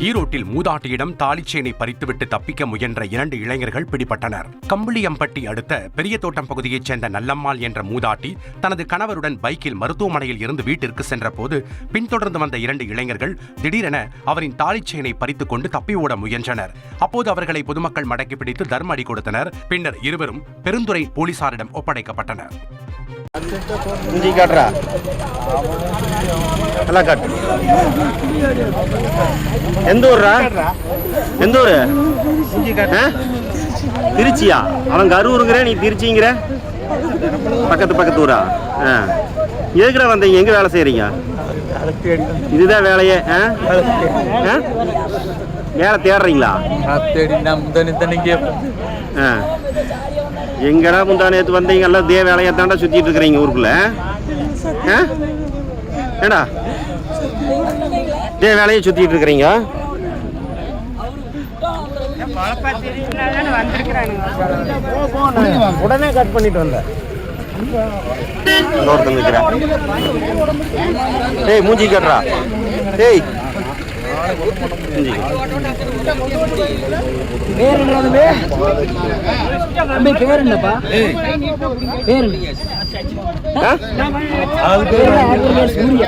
ஈரோட்டில் மூதாட்டியிடம் தாலிச்சேனை பறித்துவிட்டு தப்பிக்க முயன்ற 2 இளைஞர்கள் பிடிபட்டனர். கம்பளியம்பட்டி அடுத்த பெரிய தோட்டம் பகுதியைச் சேர்ந்த நல்லம்மாள் என்ற மூதாட்டி தனது கணவருடன் பைக்கில் மருத்துவமனையில் இருந்து வீட்டிற்கு சென்ற போது பின்தொடர்ந்து வந்த 2 இளைஞர்கள் திடீரென அவரின் தாலிச்சேனை பறித்துக் கொண்டு தப்பி ஓட முயன்றனர். அப்போது அவர்களை பொதுமக்கள் மடக்கி பிடித்து தர்ம அடி கொடுத்தனர். பின்னர் இருவரும் பெருந்துறை போலீசாரிடம் ஒப்படைக்கப்பட்டனர். எந்த ஊரு? திருச்சியா? அவன் கரூருங்கிற, நீ திருச்சிங்கிற? பக்கத்து ஊரா? எதுக்குற வந்தீங்க? எங்க வேலை செய்யறீங்க? இதுதான் வேலையே? வேலை தேடுறீங்களா? எங்கடா முந்தானேத்து வந்தீங்க? எல்லாம் இதே வேலையை தாண்டா சுத்திட்டு இருக்கிறீங்க ஊருக்குள்ள. ஏடா இதே வேலையை சுத்திட்டு இருக்கிறீங்க? உடனே கட் பண்ணிட்டு வந்தேன். டேய் மூஞ்சி கட்டுறா. டேய் பேர் என்னப்பா? பேர்